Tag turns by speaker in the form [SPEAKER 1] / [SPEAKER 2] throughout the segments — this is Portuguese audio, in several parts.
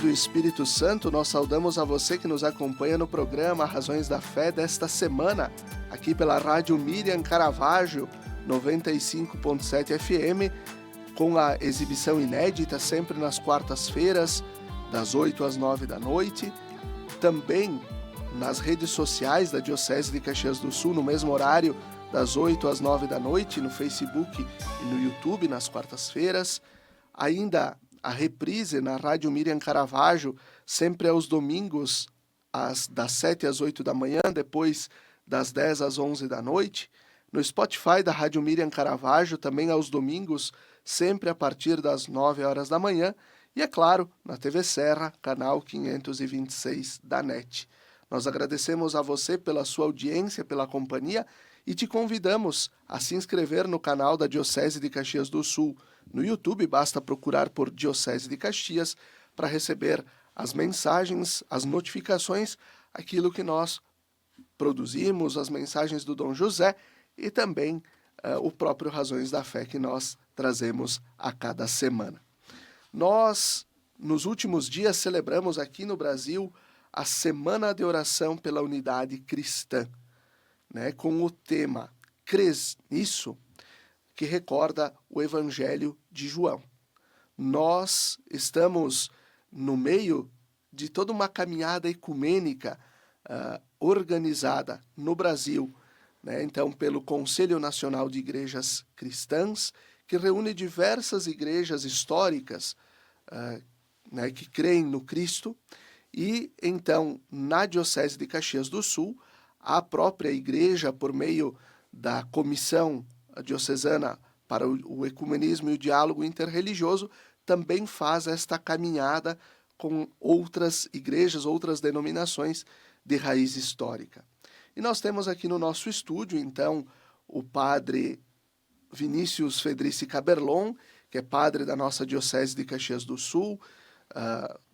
[SPEAKER 1] do Espírito Santo, nós saudamos a você que nos acompanha no programa Razões da Fé desta semana, aqui pela Rádio Miriam Caravaggio, 95.7 FM, com a exibição inédita sempre nas quartas-feiras, das 8 às 9 da noite. Também nas redes sociais da Diocese de Caxias do Sul, no mesmo horário, das 8 às 9 da noite, no Facebook e no YouTube, nas quartas-feiras. Ainda a reprise na Rádio Miriam Caravaggio, sempre aos domingos, das 7 às 8 da manhã, depois das 10 às 11 da noite. No Spotify da Rádio Miriam Caravaggio, também aos domingos, sempre a partir das 9 horas da manhã. E, é claro, na TV Serra, canal 526 da NET. Nós agradecemos a você pela sua audiência, pela companhia, e te convidamos a se inscrever no canal da Diocese de Caxias do Sul. No YouTube, basta procurar por Diocese de Caxias para receber as mensagens, as notificações, aquilo que nós produzimos, as mensagens do Dom José e também o próprio Razões da Fé que nós trazemos a cada semana. Nós, nos últimos dias, celebramos aqui no Brasil a Semana de Oração pela Unidade Cristã, né, com o tema Crês nisso?, que recorda o Evangelho de João. Nós estamos no meio de toda uma caminhada ecumênica organizada no Brasil, né, então pelo Conselho Nacional de Igrejas Cristãs, que reúne diversas igrejas históricas né, que creem no Cristo, e então na Diocese de Caxias do Sul, a própria igreja, por meio da Comissão Diocesana para o Ecumenismo e o Diálogo Interreligioso, também faz esta caminhada com outras igrejas, outras denominações de raiz histórica. E nós temos aqui no nosso estúdio, então, o padre Vinícius Fedrici Caberlon, que é padre da nossa Diocese de Caxias do Sul,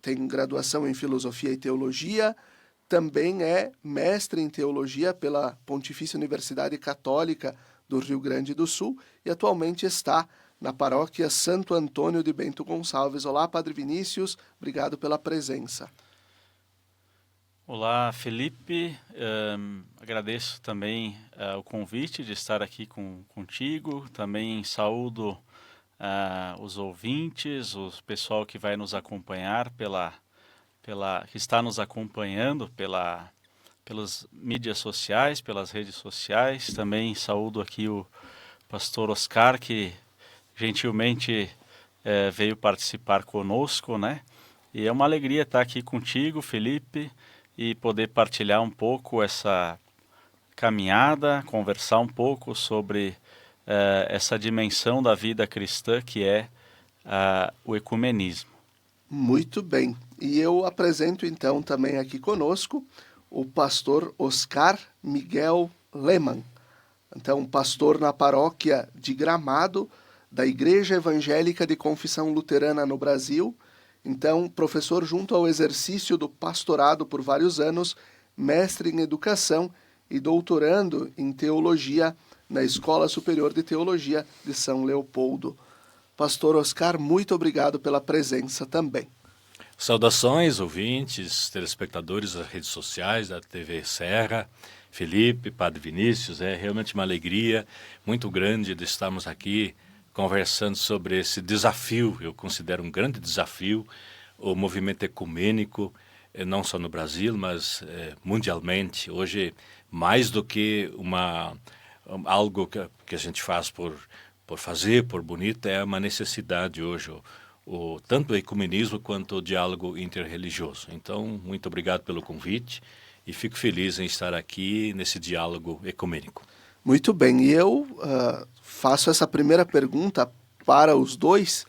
[SPEAKER 1] tem graduação em Filosofia e Teologia, também é mestre em Teologia pela Pontifícia Universidade Católica do Rio Grande do Sul e atualmente está na paróquia Santo Antônio de Bento Gonçalves. Olá, Padre Vinícius, obrigado pela presença.
[SPEAKER 2] Olá, Felipe, agradeço também o convite de estar aqui contigo, também saúdo os ouvintes, o pessoal que vai nos acompanhar que está nos acompanhando pelas mídias sociais, pelas redes sociais. Também saúdo aqui o pastor Oscar, que gentilmente veio participar conosco, né? E é uma alegria estar aqui contigo, Felipe, e poder partilhar um pouco essa caminhada, conversar um pouco sobre essa dimensão da vida cristã que é o ecumenismo.
[SPEAKER 1] Muito bem. E eu apresento então também aqui conosco o pastor Oscar Miguel Lehmann. Então, pastor na paróquia de Gramado, da Igreja Evangélica de Confissão Luterana no Brasil. Então, professor junto ao exercício do pastorado por vários anos, mestre em educação e doutorando em teologia na Escola Superior de Teologia de São Leopoldo. Pastor Oscar, muito obrigado pela presença também.
[SPEAKER 3] Saudações, ouvintes, telespectadores das redes sociais, da TV Serra, Felipe, Padre Vinícius. É realmente uma alegria muito grande de estarmos aqui conversando sobre esse desafio. Eu considero um grande desafio o movimento ecumênico, não só no Brasil, mas mundialmente. Hoje, mais do que algo que a gente faz por fazer, por bonito, é uma necessidade hoje, tanto o ecumenismo quanto o diálogo interreligioso. Então, muito obrigado pelo convite e fico feliz em estar aqui nesse diálogo ecumênico.
[SPEAKER 1] Muito bem, e eu faço essa primeira pergunta para os dois,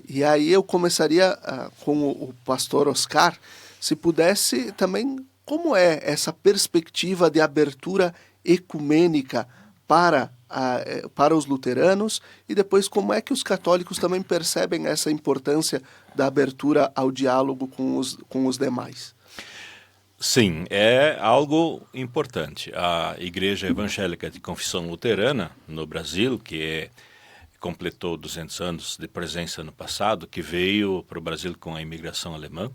[SPEAKER 1] e aí eu começaria com o pastor Oscar, se pudesse também, como é essa perspectiva de abertura ecumênica para os luteranos, e depois como é que os católicos também percebem essa importância da abertura ao diálogo com os demais?
[SPEAKER 3] Sim, é algo importante. A Igreja Evangélica de Confissão Luterana no Brasil, que é completou 200 anos de presença no passado, que veio para o Brasil com a imigração alemã.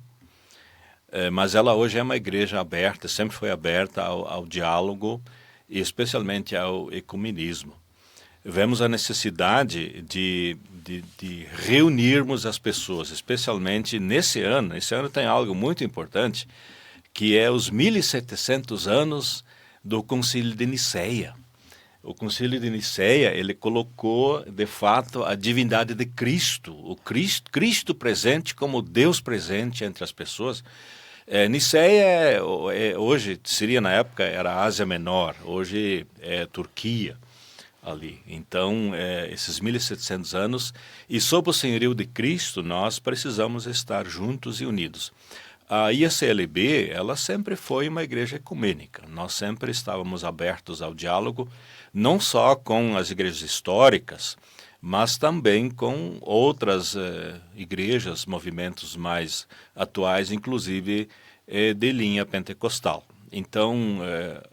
[SPEAKER 3] Mas ela hoje é uma igreja aberta, sempre foi aberta ao diálogo e especialmente ao ecumenismo. Vemos a necessidade de reunirmos as pessoas, especialmente nesse ano. Esse ano tem algo muito importante, que é os 1700 anos do Concílio de Nicéia. O Concílio de Nicéia, ele colocou, de fato, a divindade de Cristo, o Cristo presente como Deus presente entre as pessoas. Nicéia, hoje, seria na época, era a Ásia Menor, hoje é Turquia ali. Então, esses 1700 anos, e sob o senhorio de Cristo, nós precisamos estar juntos e unidos. A IACLB, ela sempre foi uma igreja ecumênica. Nós sempre estávamos abertos ao diálogo, não só com as igrejas históricas, mas também com outras igrejas, movimentos mais atuais, inclusive de linha pentecostal. Então,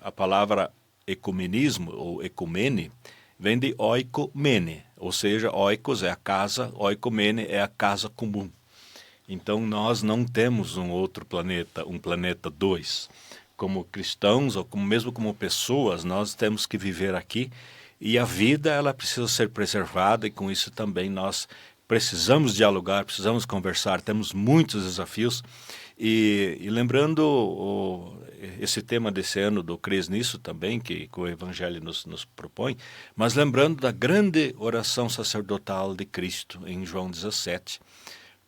[SPEAKER 3] a palavra ecumenismo ou ecumene vem de oikomene, ou seja, oikos é a casa, oikomene é a casa comum. Então, nós não temos um outro planeta, um planeta 2. Como cristãos, ou mesmo como pessoas, nós temos que viver aqui. E a vida, ela precisa ser preservada, e com isso também nós precisamos dialogar, precisamos conversar, temos muitos desafios. E lembrando esse tema desse ano do Cres Nisso também, que o Evangelho nos propõe, mas lembrando da grande oração sacerdotal de Cristo, em João 17.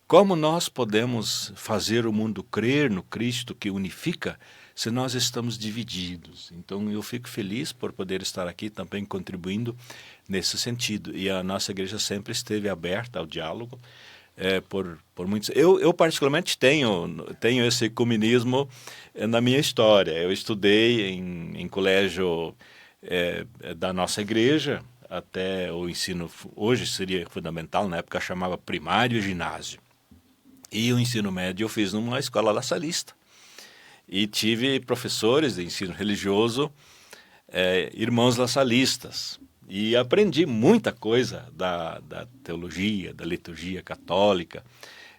[SPEAKER 3] Como nós podemos fazer o mundo crer no Cristo que unifica se nós estamos divididos? Então eu fico feliz por poder estar aqui também contribuindo nesse sentido. E a nossa igreja sempre esteve aberta ao diálogo por muitos... Eu particularmente tenho esse ecumenismo na minha história. Eu estudei em colégio da nossa igreja, até o ensino, hoje seria fundamental, na época chamava primário e ginásio. E o ensino médio eu fiz numa escola lasalista. E tive professores de ensino religioso, irmãos lassalistas. E aprendi muita coisa da teologia, da liturgia católica.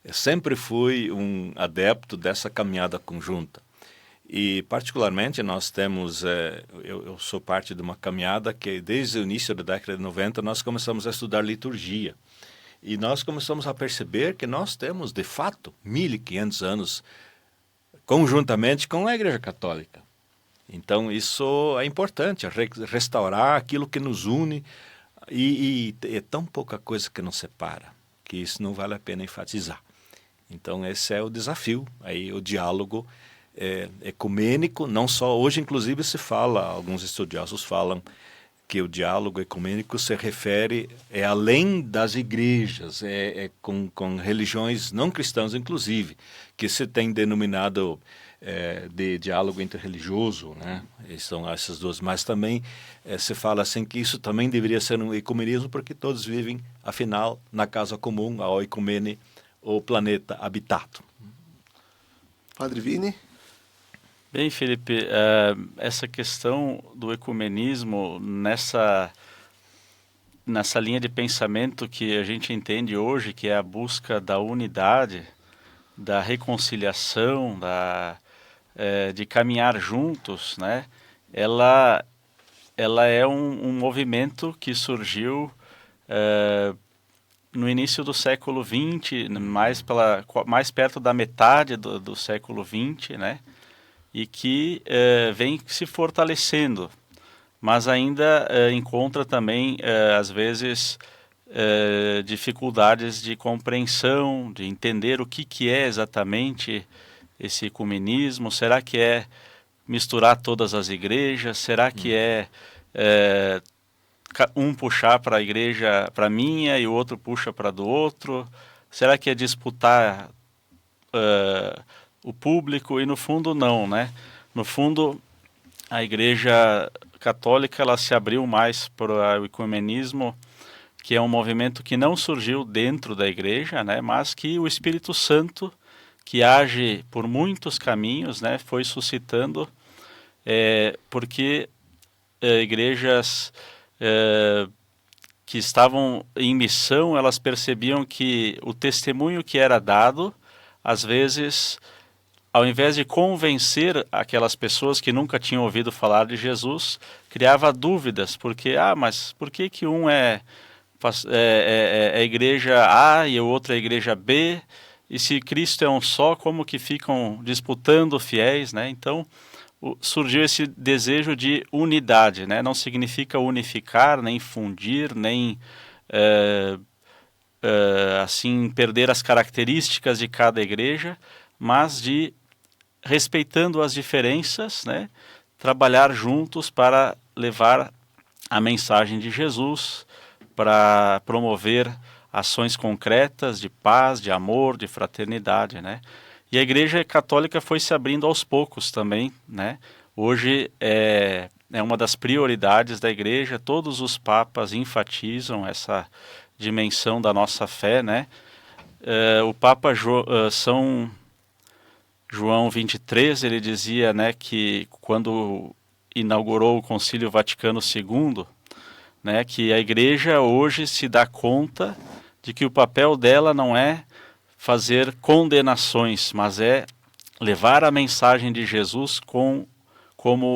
[SPEAKER 3] Eu sempre fui um adepto dessa caminhada conjunta. E, particularmente, nós temos... eu sou parte de uma caminhada que, desde o início da década de 90, nós começamos a estudar liturgia. E nós começamos a perceber que nós temos, de fato, 1.500 anos conjuntamente com a Igreja Católica. Então, isso é importante, restaurar aquilo que nos une, e é tão pouca coisa que nos separa, que isso não vale a pena enfatizar. Então, esse é o desafio, aí o diálogo ecumênico, não só, hoje inclusive se fala, alguns estudiosos falam, que o diálogo ecumênico se refere além das igrejas, com religiões não cristãs, inclusive, que se tem denominado de diálogo interreligioso, né? E são essas duas. Mas também se fala assim que isso também deveria ser um ecumenismo, porque todos vivem, afinal, na casa comum, a oikumene, o planeta habitado.
[SPEAKER 1] Padre Vini?
[SPEAKER 2] Bem, Felipe, essa questão do ecumenismo nessa linha de pensamento que a gente entende hoje, que é a busca da unidade, da reconciliação, de caminhar juntos, né? Ela é um movimento que surgiu no início do século XX, mais perto da metade do século XX, né? E que vem se fortalecendo, mas ainda encontra também, às vezes, dificuldades de compreensão, de entender o que é exatamente esse ecumenismo. Será que é misturar todas as igrejas? Será que um puxar para a igreja, para a minha, e o outro puxa para a do outro? Será que é disputar o público? E no fundo não, né? No fundo, a Igreja Católica, ela se abriu mais para o ecumenismo, que é um movimento que não surgiu dentro da igreja, né? Mas que o Espírito Santo, que age por muitos caminhos, né? Foi suscitando, porque igrejas que estavam em missão, elas percebiam que o testemunho que era dado, às vezes, ao invés de convencer aquelas pessoas que nunca tinham ouvido falar de Jesus, criava dúvidas, porque, mas por que que um é a igreja A e o outro é a igreja B? E se Cristo é um só, como que ficam disputando fiéis, né? Então, surgiu esse desejo de unidade, né? Não significa unificar, nem fundir, nem assim perder as características de cada igreja, mas de, respeitando as diferenças, né, trabalhar juntos para levar a mensagem de Jesus, para promover ações concretas de paz, de amor, de fraternidade, né? E a Igreja Católica foi se abrindo aos poucos também, né? Hoje é uma das prioridades da Igreja, todos os papas enfatizam essa dimensão da nossa fé, né? O Papa São João 23, ele dizia, né, que quando inaugurou o Concílio Vaticano II, né, que a Igreja hoje se dá conta de que o papel dela não é fazer condenações, mas é levar a mensagem de Jesus como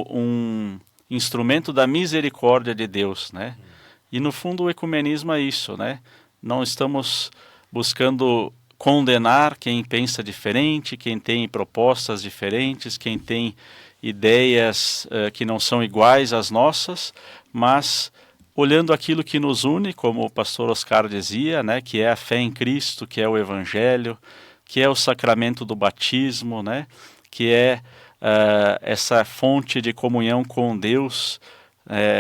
[SPEAKER 2] um instrumento da misericórdia de Deus, né? E no fundo o ecumenismo é isso, né? Não estamos buscando condenar quem pensa diferente, quem tem propostas diferentes, quem tem ideias que não são iguais às nossas, mas olhando aquilo que nos une, como o pastor Oscar dizia, né, que é a fé em Cristo, que é o Evangelho, que é o sacramento do batismo, né, que é essa fonte de comunhão com Deus,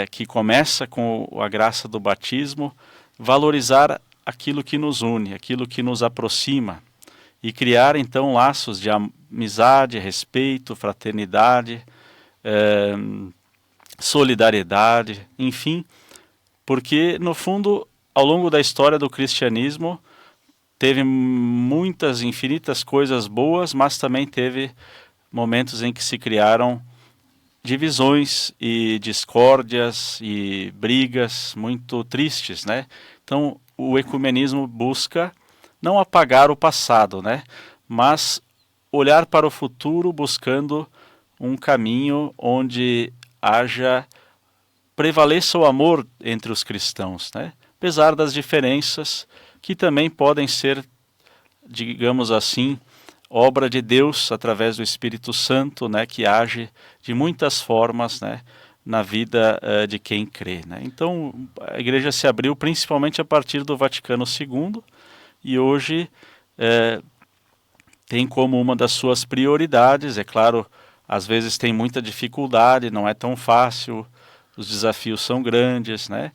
[SPEAKER 2] que começa com a graça do batismo, valorizar aquilo que nos une, aquilo que nos aproxima, e criar então laços de amizade, respeito, fraternidade, solidariedade, enfim, porque no fundo, ao longo da história do cristianismo, teve muitas, infinitas coisas boas, mas também teve momentos em que se criaram divisões e discórdias e brigas muito tristes, né? Então, o ecumenismo busca não apagar o passado, né? Mas olhar para o futuro buscando um caminho onde prevaleça o amor entre os cristãos, né? Apesar das diferenças que também podem ser, digamos assim, obra de Deus através do Espírito Santo, né, que age de muitas formas, né, na vida de quem crê, né? Então, a Igreja se abriu principalmente a partir do Vaticano II e hoje tem como uma das suas prioridades, é claro, às vezes tem muita dificuldade, não é tão fácil, os desafios são grandes, né?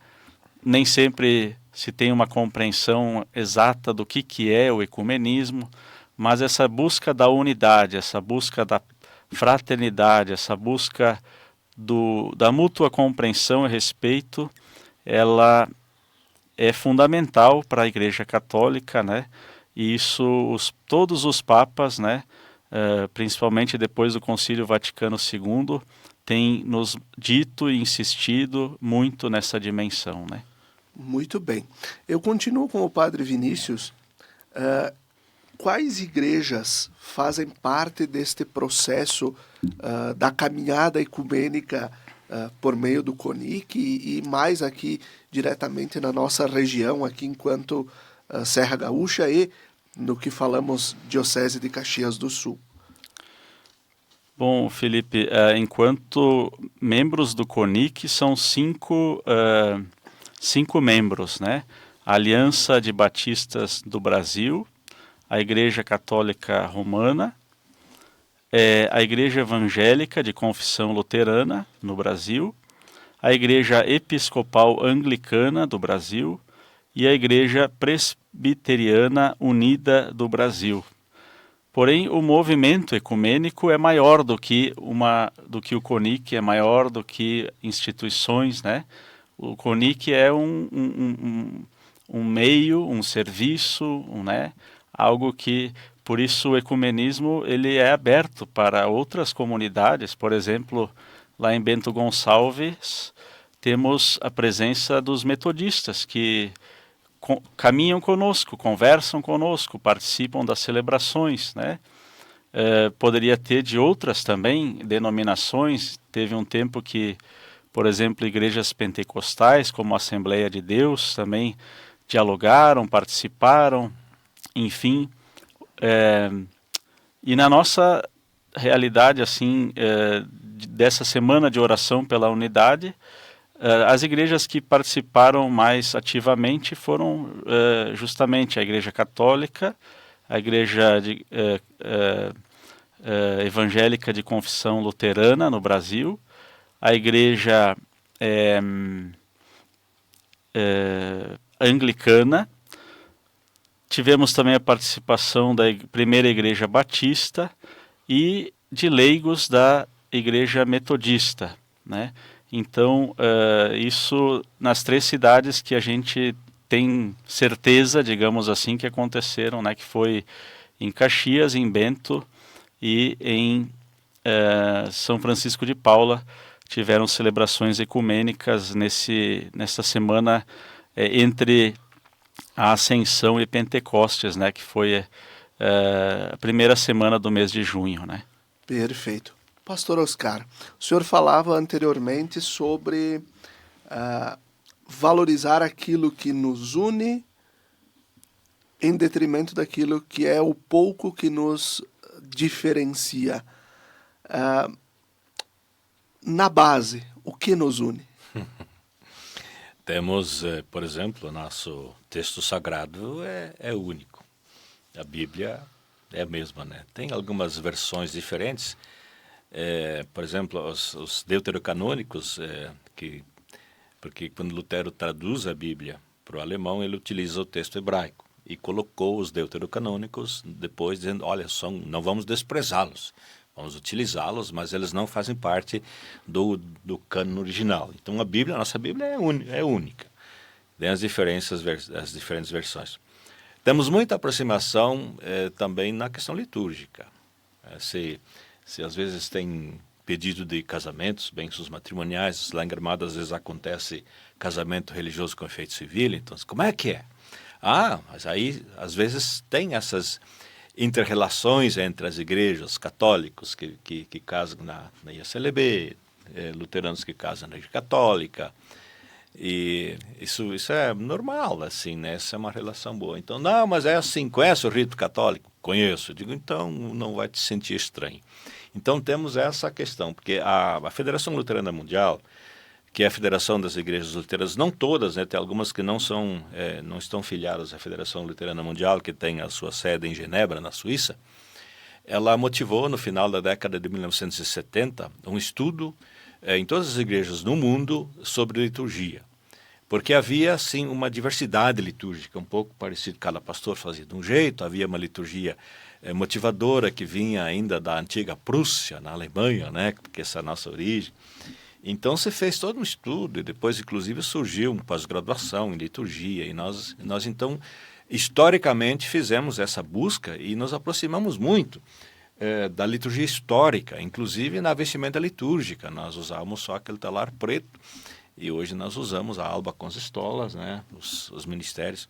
[SPEAKER 2] Nem sempre se tem uma compreensão exata do que é o ecumenismo, mas essa busca da unidade, essa busca da fraternidade, essa busca da mútua compreensão e respeito, ela é fundamental para a Igreja Católica, né? E isso todos os papas, né, principalmente depois do Concílio Vaticano II, têm nos dito e insistido muito nessa dimensão, né?
[SPEAKER 1] Muito bem. Eu continuo com o Padre Vinícius. Quais igrejas fazem parte deste processo da caminhada ecumênica por meio do CONIC e mais aqui diretamente na nossa região, aqui enquanto Serra Gaúcha e no que falamos Diocese de Caxias do Sul?
[SPEAKER 2] Bom, Felipe, enquanto membros do CONIC são cinco membros, né? A Aliança de Batistas do Brasil, a Igreja Católica Romana, a Igreja Evangélica de Confissão Luterana no Brasil, a Igreja Episcopal Anglicana do Brasil e a Igreja Presbiteriana Unida do Brasil. Porém, o movimento ecumênico é maior do que o CONIC, é maior do que instituições, né? O CONIC é um meio, um serviço, né? Algo que, por isso, o ecumenismo ele é aberto para outras comunidades. Por exemplo, lá em Bento Gonçalves temos a presença dos metodistas, que caminham conosco, conversam conosco, participam das celebrações, né? Poderia ter de outras também denominações. Teve um tempo que, por exemplo, igrejas pentecostais, como a Assembleia de Deus, também dialogaram, participaram, enfim. E na nossa realidade, assim, dessa semana de oração pela unidade, as igrejas que participaram mais ativamente foram justamente a Igreja Católica, a Igreja Evangélica de Confissão Luterana no Brasil, a Igreja Anglicana. Tivemos também a participação da Primeira Igreja Batista e de leigos da Igreja Metodista, né? Então, isso nas 3 cidades que a gente tem certeza, digamos assim, que aconteceram, né? Que foi em Caxias, em Bento e em São Francisco de Paula. Tiveram celebrações ecumênicas nessa semana entre a Ascensão e Pentecostes, né? Que foi a primeira semana do mês de junho, né?
[SPEAKER 1] Perfeito. Pastor Oscar, o senhor falava anteriormente sobre valorizar aquilo que nos une em detrimento daquilo que é o pouco que nos diferencia. Na base, o que nos une?
[SPEAKER 3] Temos, por exemplo, o nosso texto sagrado é único. A Bíblia é a mesma, né? Tem algumas versões diferentes. Por exemplo, os deuterocanônicos, porque quando Lutero traduz a Bíblia para o alemão, ele utiliza o texto hebraico e colocou os deuterocanônicos depois dizendo, olha, não vamos desprezá-los, vamos utilizá-los, mas eles não fazem parte do cânon original. Então a nossa Bíblia é única. Tem as diferentes versões. Temos muita aproximação também na questão litúrgica. Se às vezes tem pedido de casamentos, bênçãos matrimoniais, lá em Gramado às vezes acontece casamento religioso com efeito civil, então como é que é? Mas aí às vezes tem essas inter-relações entre as igrejas católicos que casam na IACLB, luteranos que casam na Igreja Católica, e isso é normal, assim, né? Essa é uma relação boa. Então, não, mas é assim, conhece o rito católico? Conheço. Eu digo, então não vai te sentir estranho. Então temos essa questão, porque a Federação Luterana Mundial, que é a federação das igrejas luteranas, não todas, né? Tem algumas que não estão filiadas à Federação Luterana Mundial, que tem a sua sede em Genebra, na Suíça. Ela motivou, no final da década de 1970, um estudo em todas as igrejas no mundo sobre liturgia. Porque havia, assim, uma diversidade litúrgica, um pouco parecido, cada pastor fazia de um jeito, havia uma liturgia motivadora que vinha ainda da antiga Prússia, na Alemanha, né? Porque essa é a nossa origem. Então se fez todo um estudo e depois inclusive surgiu uma pós-graduação em liturgia e nós então historicamente fizemos essa busca e nos aproximamos muito da liturgia histórica, inclusive na vestimenta litúrgica. Nós usávamos só aquele talar preto e hoje nós usamos a alba com as estolas, né? Os ministérios.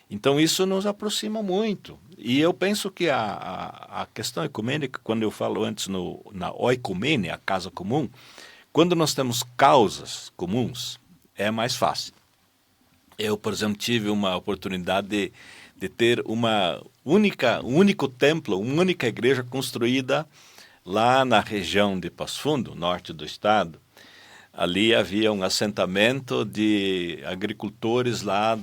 [SPEAKER 3] Então isso nos aproxima muito. E eu penso que a questão ecumênica, quando eu falo antes na oikumene, a casa comum, quando nós temos causas comuns, é mais fácil. Eu, por exemplo, tive uma oportunidade de ter um único templo, uma única igreja construída lá na região de Passo Fundo, norte do estado. Ali havia um assentamento de agricultores lá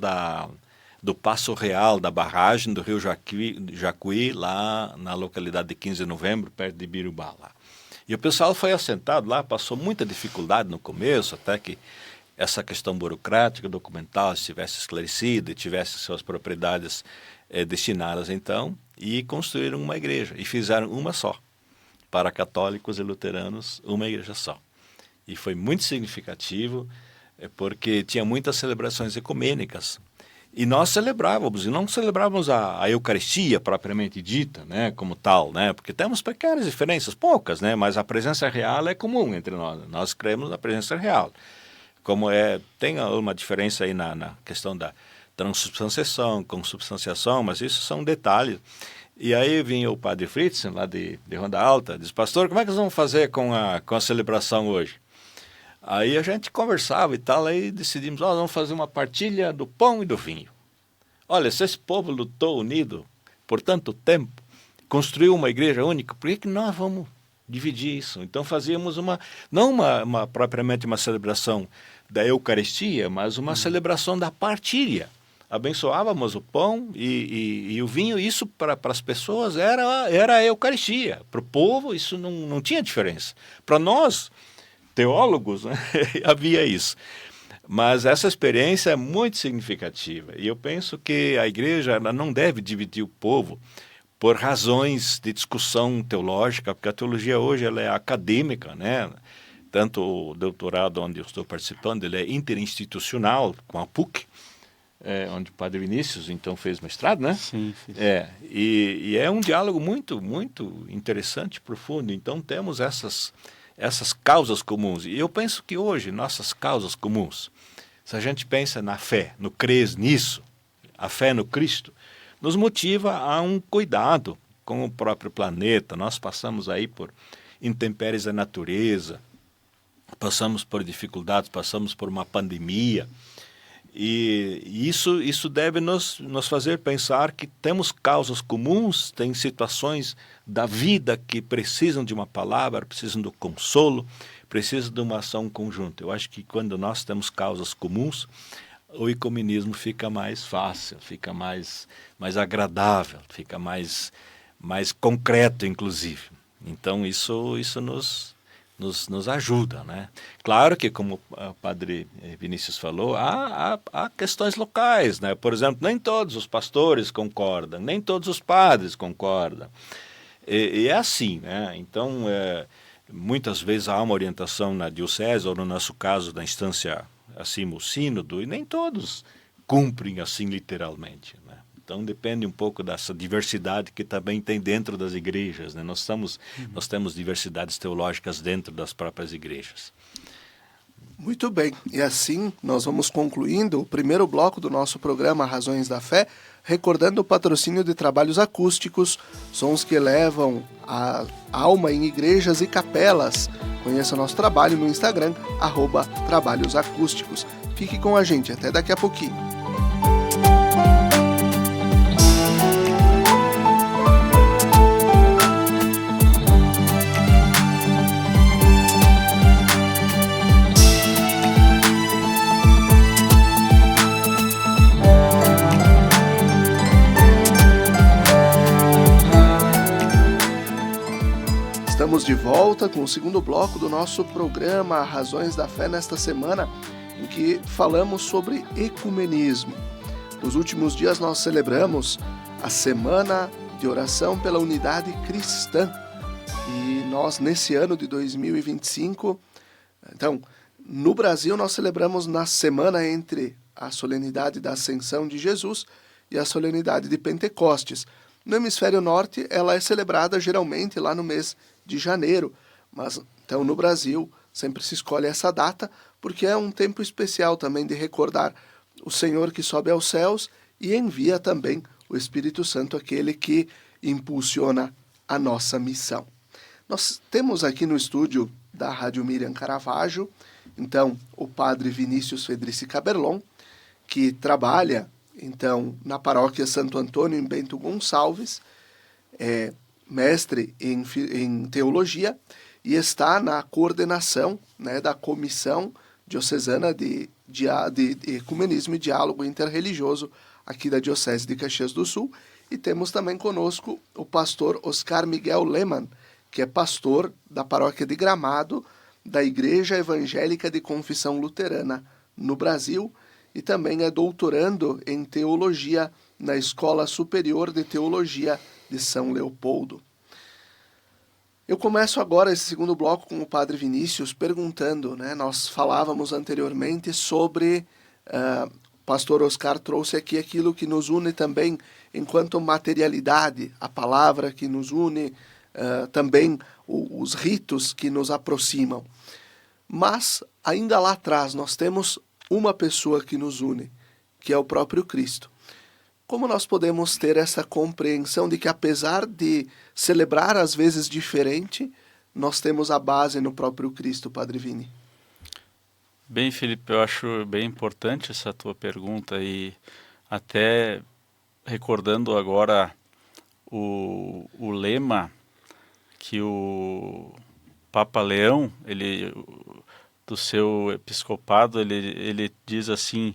[SPEAKER 3] do Passo Real, da barragem do rio Jacuí, lá na localidade de 15 de novembro, perto de Birubá, lá. E o pessoal foi assentado lá, passou muita dificuldade no começo, até que essa questão burocrática, documental, estivesse esclarecida e tivesse suas propriedades destinadas então, e construíram uma igreja, e fizeram uma só. Para católicos e luteranos, uma igreja só. E foi muito significativo, porque tinha muitas celebrações ecumênicas. E nós celebrávamos, e não celebrávamos a Eucaristia propriamente dita, né, como tal, né, porque temos pequenas diferenças, poucas, né, mas a presença real é comum entre nós. Nós cremos na presença real. como tem uma diferença aí na questão da transubstanciação, consubstanciação, mas isso são detalhes. E aí vinha o padre Fritz, lá de Ronda Alta, diz: pastor, como é que nós vamos fazer com a celebração hoje? Aí a gente conversava e tal, aí decidimos: nós vamos fazer uma partilha do pão e do vinho. Olha, se esse povo lutou unido por tanto tempo, construiu uma igreja única, por que nós vamos dividir isso? Então fazíamos não propriamente uma celebração da Eucaristia, mas uma celebração da partilha. Abençoávamos o pão e o vinho, isso para as pessoas era a Eucaristia. Para o povo isso não tinha diferença. Para nós, teólogos, né, havia isso. Mas essa experiência é muito significativa. E eu penso que a igreja ela não deve dividir o povo por razões de discussão teológica, porque a teologia hoje ela é acadêmica, né? Tanto o doutorado onde eu estou participando, ele é interinstitucional, com a PUC, onde o padre Vinícius então fez mestrado, né?
[SPEAKER 2] Sim.
[SPEAKER 3] E é um diálogo muito, muito interessante, profundo. Então temos essas causas comuns. E eu penso que hoje, nossas causas comuns, se a gente pensa na fé, no crer nisso, a fé no Cristo, nos motiva a um cuidado com o próprio planeta. Nós passamos aí por intempéries da natureza, passamos por dificuldades, passamos por uma pandemia. E isso deve nos fazer pensar que temos causas comuns, tem situações da vida que precisam de uma palavra, precisam do consolo, precisam de uma ação conjunta. Eu acho que quando nós temos causas comuns, o ecumenismo fica mais fácil, fica mais agradável, fica mais concreto, inclusive. Então isso nos ajuda, né? Claro que, como o padre Vinícius falou, há questões locais, né? Por exemplo, nem todos os pastores concordam, nem todos os padres concordam. E é assim, né? Então, muitas vezes há uma orientação na diocese, ou no nosso caso, na instância acima, o sínodo, e nem todos cumprem assim literalmente, né? Então depende um pouco dessa diversidade que também tem dentro das igrejas, né? Nós temos diversidades teológicas dentro das próprias igrejas.
[SPEAKER 1] Muito bem, e assim nós vamos concluindo o primeiro bloco do nosso programa Razões da Fé, recordando o patrocínio de trabalhos acústicos, sons que elevam a alma em igrejas e capelas. Conheça nosso trabalho no Instagram, @trabalhosacústicos. Fique com a gente, até daqui a pouquinho. Estamos de volta com o segundo bloco do nosso programa Razões da Fé nesta semana, em que falamos sobre ecumenismo. Nos últimos dias nós celebramos a Semana de Oração pela Unidade Cristã. E nós, nesse ano de 2025, então, no Brasil nós celebramos na semana entre a solenidade da Ascensão de Jesus e a solenidade de Pentecostes. No hemisfério norte, ela é celebrada geralmente lá no mês de janeiro, mas então no Brasil sempre se escolhe essa data porque é um tempo especial também de recordar o Senhor que sobe aos céus e envia também o Espírito Santo, aquele que impulsiona a nossa missão. Nós temos aqui no estúdio da Rádio Miriam Caravaggio, então, o padre Vinícius Fedrici Caberlon, que trabalha então na paróquia Santo Antônio em Bento Gonçalves, é mestre em teologia e está na coordenação, né, da Comissão Diocesana de Ecumenismo e Diálogo Interreligioso aqui da Diocese de Caxias do Sul. E temos também conosco o pastor Oscar Miguel Lehmann, que é pastor da paróquia de Gramado, da Igreja Evangélica de Confissão Luterana no Brasil, e também é doutorando em teologia na Escola Superior de Teologia de São Leopoldo. Eu começo agora esse segundo bloco com o padre Vinícius perguntando, né? Nós falávamos anteriormente sobre, o pastor Oscar trouxe aqui aquilo que nos une também enquanto materialidade, a palavra que nos une, também os ritos que nos aproximam. Mas, ainda lá atrás, nós temos uma pessoa que nos une, que é o próprio Cristo. Como nós podemos ter essa compreensão de que, apesar de celebrar às vezes diferente, nós temos a base no próprio Cristo, Padre Vini?
[SPEAKER 2] Bem, Felipe, eu acho bem importante essa tua pergunta, e até recordando agora o lema que o Papa Leão, do seu episcopado, ele diz assim: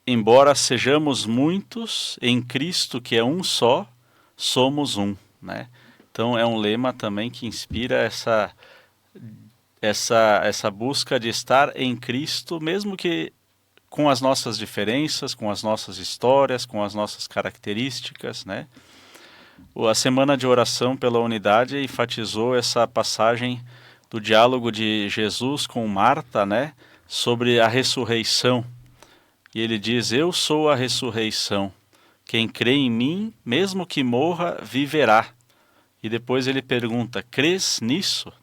[SPEAKER 2] embora sejamos muitos, em Cristo, que é um só, somos um, né? Então é um lema também que inspira essa busca de estar em Cristo, mesmo que com as nossas diferenças, com as nossas histórias, com as nossas características, né? A Semana de Oração pela Unidade enfatizou essa passagem do diálogo de Jesus com Marta, né? Sobre a ressurreição. E ele diz: eu sou a ressurreição. Quem crê em mim, mesmo que morra, viverá. E depois ele pergunta: crês nisso?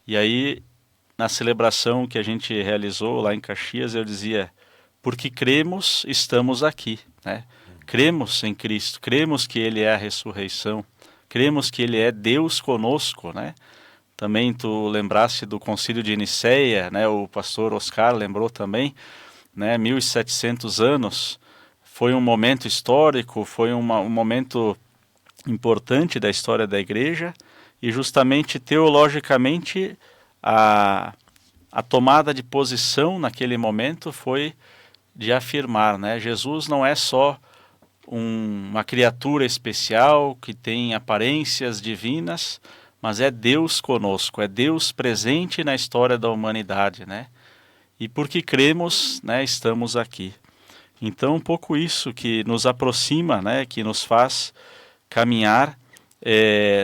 [SPEAKER 2] E aí, na celebração que a gente realizou lá em Caxias, eu dizia: porque cremos, estamos aqui, né? Cremos em Cristo, cremos que Ele é a ressurreição, cremos que Ele é Deus conosco, né? Também tu lembraste do Concílio de Nicéia, né? O pastor Oscar lembrou também, né? 1700 anos, foi um momento histórico, foi um momento importante da história da Igreja, e justamente teologicamente a tomada de posição naquele momento foi de afirmar, né? Jesus não é só uma criatura especial que tem aparências divinas, mas é Deus conosco, é Deus presente na história da humanidade, né? E porque cremos, né, estamos aqui. Então, um pouco isso que nos aproxima, né, que nos faz caminhar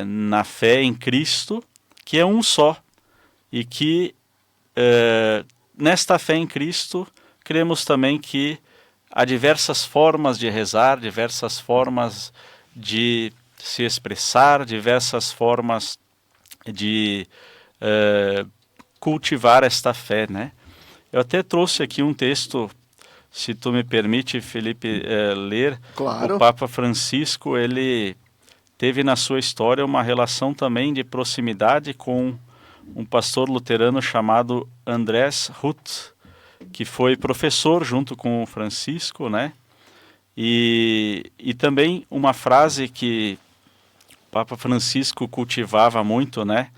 [SPEAKER 2] na fé em Cristo, que é um só, e que nesta fé em Cristo cremos também que há diversas formas de rezar, diversas formas de se expressar, diversas formas de cultivar esta fé, né? Eu até trouxe aqui um texto, se tu me permite, Felipe, ler.
[SPEAKER 1] Claro.
[SPEAKER 2] O Papa Francisco, ele teve na sua história uma relação também de proximidade com um pastor luterano chamado Andrés Huth, que foi professor junto com o Francisco, né? E também uma frase que o Papa Francisco cultivava muito, né?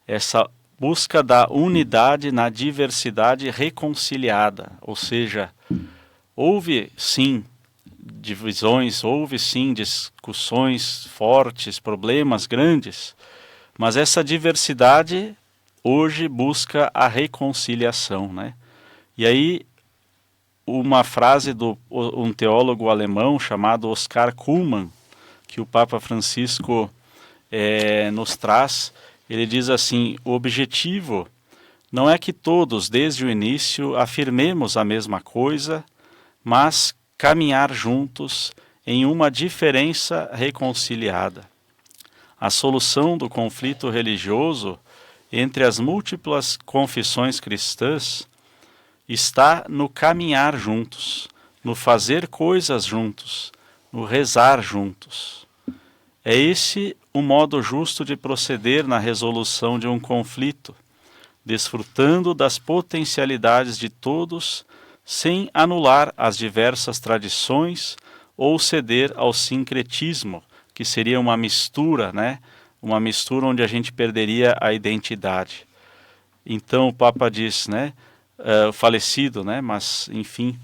[SPEAKER 2] Essa busca da unidade na diversidade reconciliada, ou seja, houve sim divisões, houve sim discussões fortes, problemas grandes, mas essa diversidade hoje busca a reconciliação, né? E aí, uma frase de um teólogo alemão chamado Oscar Cullmann, que o Papa Francisco nos traz, ele diz assim: o objetivo não é que todos, desde o início, afirmemos a mesma coisa, mas caminhar juntos em uma diferença reconciliada. A solução do conflito religioso entre as múltiplas confissões cristãs está no caminhar juntos, no fazer coisas juntos, no rezar juntos. É esse o modo justo de proceder na resolução de um conflito, desfrutando das potencialidades de todos, sem anular as diversas tradições ou ceder ao sincretismo, que seria uma mistura, né? Uma mistura onde a gente perderia a identidade. Então o Papa diz, né? Falecido, né? Mas enfim,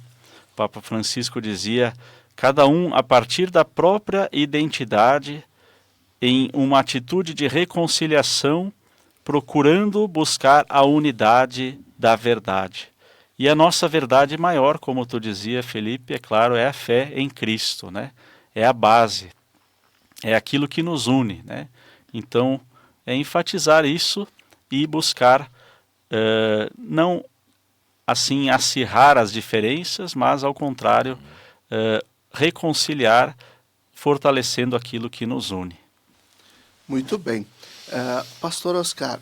[SPEAKER 2] o Papa Francisco dizia: cada um a partir da própria identidade, em uma atitude de reconciliação, procurando buscar a unidade da verdade. E a nossa verdade maior, como tu dizia, Felipe, é claro, é a fé em Cristo, né? É a base, é aquilo que nos une, né? Então, é enfatizar isso e buscar não assim acirrar as diferenças, mas ao contrário, reconciliar, fortalecendo aquilo que nos une.
[SPEAKER 1] Muito bem. Pastor Oscar,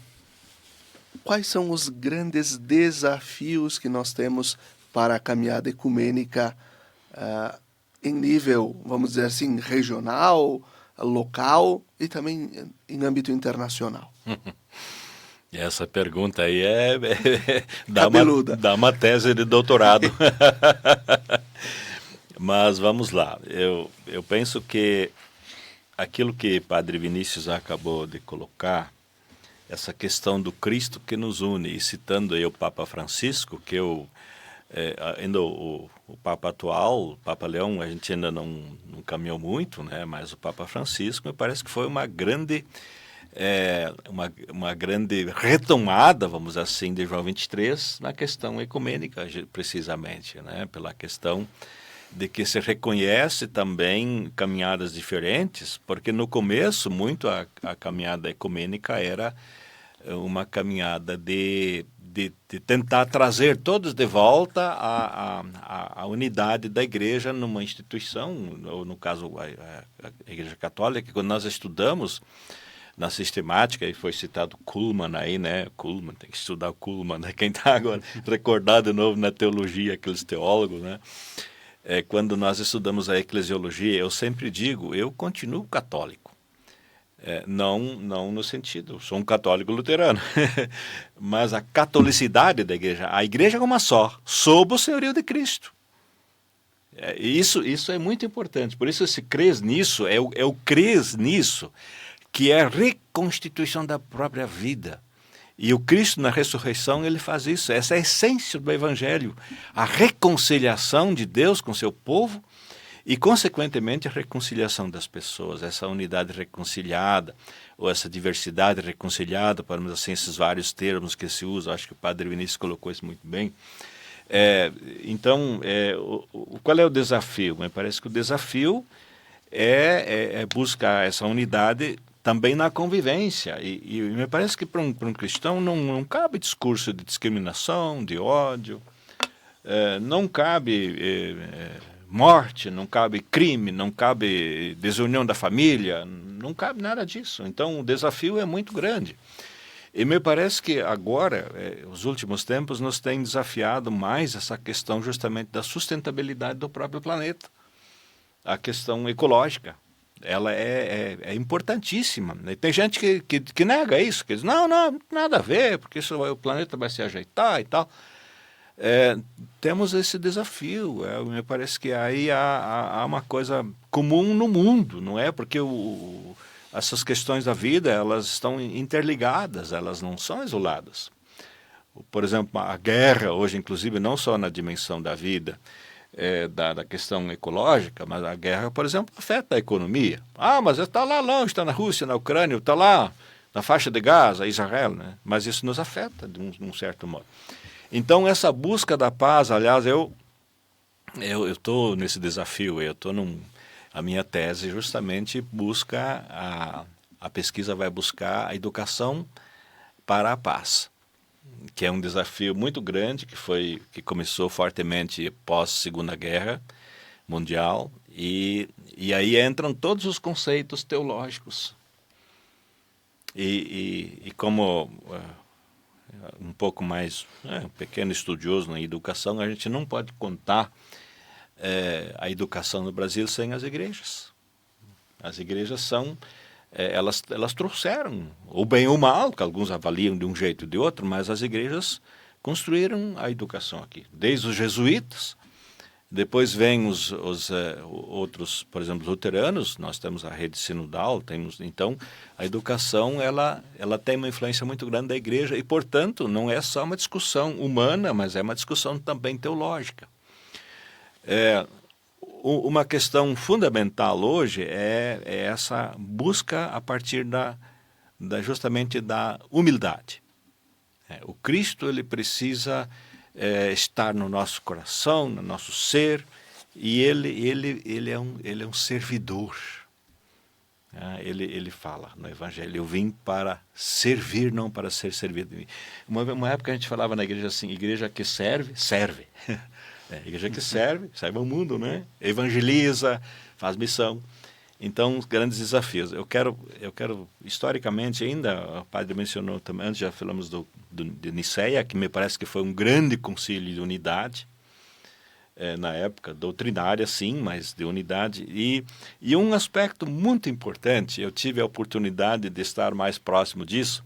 [SPEAKER 1] quais são os grandes desafios que nós temos para a caminhada ecumênica em nível, vamos dizer assim, regional, local e também em âmbito internacional?
[SPEAKER 3] Essa pergunta aí dá uma tese de doutorado. Mas vamos lá. Eu penso que aquilo que Padre Vinícius acabou de colocar, essa questão do Cristo que nos une, e citando aí o Papa Francisco, que ainda o Papa atual, o Papa Leão, a gente ainda não caminhou muito, né? Mas o Papa Francisco me parece que foi uma grande retomada, vamos dizer assim, de João 23 na questão ecumênica, precisamente, né? Pela questão de que se reconhece também caminhadas diferentes, porque no começo muito a caminhada ecumênica era uma caminhada de tentar trazer todos de volta a unidade da igreja numa instituição, ou no caso a Igreja Católica, quando nós estudamos na sistemática, e foi citado Kuhlmann aí, né? Kuhlmann, tem que estudar o Kuhlmann, né? Quem está agora recordado de novo na teologia, aqueles teólogos, né? Quando nós estudamos a eclesiologia, eu sempre digo, eu continuo católico. Não no sentido, sou um católico luterano, mas a catolicidade da igreja, a igreja é uma só, sob o senhorio de Cristo. Isso é muito importante, por isso esse crer nisso, é o crer nisso, que é a reconstituição da própria vida. E o Cristo na ressurreição, ele faz isso, essa é a essência do Evangelho, a reconciliação de Deus com seu povo, e, consequentemente, a reconciliação das pessoas, essa unidade reconciliada, ou essa diversidade reconciliada, para assim, esses vários termos que se usam, acho que o Padre Vinícius colocou isso muito bem. Então, qual é o desafio? Me parece que o desafio é buscar essa unidade também na convivência, e me parece que para um cristão não cabe discurso de discriminação, de ódio, não cabe... morte, não cabe crime, não cabe desunião da família, não cabe nada disso. Então, o desafio é muito grande. E me parece que agora, os últimos tempos, nos tem desafiado mais essa questão justamente da sustentabilidade do próprio planeta. A questão ecológica, ela é importantíssima. Tem gente que nega isso, que diz, não, nada a ver, porque o planeta vai se ajeitar e tal. Temos esse desafio, me parece que aí há uma coisa comum no mundo, não é? Porque essas questões da vida, elas estão interligadas, elas não são isoladas. Por exemplo, a guerra hoje, inclusive, não só na dimensão da vida, da questão ecológica, mas a guerra, por exemplo, afeta a economia. Mas está lá longe, está na Rússia, na Ucrânia, está lá na faixa de Gaza, Israel, né? Mas isso nos afeta de um certo modo. Então, essa busca da paz, aliás, eu estou nesse desafio, a minha tese justamente busca, a pesquisa vai buscar a educação para a paz, que é um desafio muito grande, que começou fortemente pós Segunda Guerra Mundial, e aí entram todos os conceitos teológicos. E como... um pouco mais, um pequeno estudioso na educação, a gente não pode contar a educação no Brasil sem as igrejas. As igrejas são, elas trouxeram, o bem ou o mal, que alguns avaliam de um jeito ou de outro, mas as igrejas construíram a educação aqui, desde os jesuítas. Depois vêm os outros, por exemplo, luteranos, nós temos a rede sinodal, então a educação ela tem uma influência muito grande da igreja e, portanto, não é só uma discussão humana, mas é uma discussão também teológica. Uma questão fundamental hoje é essa busca a partir justamente da humildade. O Cristo, ele precisa... estar no nosso coração, no nosso ser, e ele é um servidor. Ele fala no Evangelho, eu vim para servir, não para ser servido. Uma época a gente falava na igreja assim, igreja que serve, serve. Igreja que serve o mundo, né? Evangeliza, faz missão. Então, os grandes desafios. Eu quero historicamente ainda, o padre mencionou também, antes já falamos de Niceia, que me parece que foi um grande concílio de unidade, na época, doutrinária sim, mas de unidade. E um aspecto muito importante, eu tive a oportunidade de estar mais próximo disso,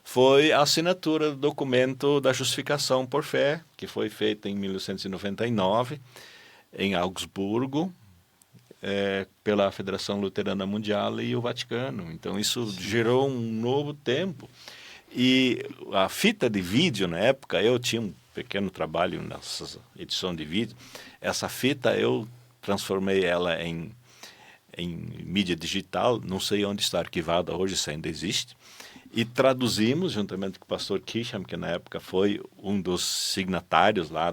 [SPEAKER 3] foi a assinatura do documento da justificação por fé, que foi feita em 1899, em Augsburgo, pela Federação Luterana Mundial e o Vaticano. Então isso gerou um novo tempo. E a fita de vídeo, na época, eu tinha um pequeno trabalho nessa edição de vídeo. Essa fita eu transformei ela em mídia digital, não sei onde está arquivada hoje, se ainda existe, e traduzimos, juntamente com o pastor Kisham, que na época foi um dos signatários lá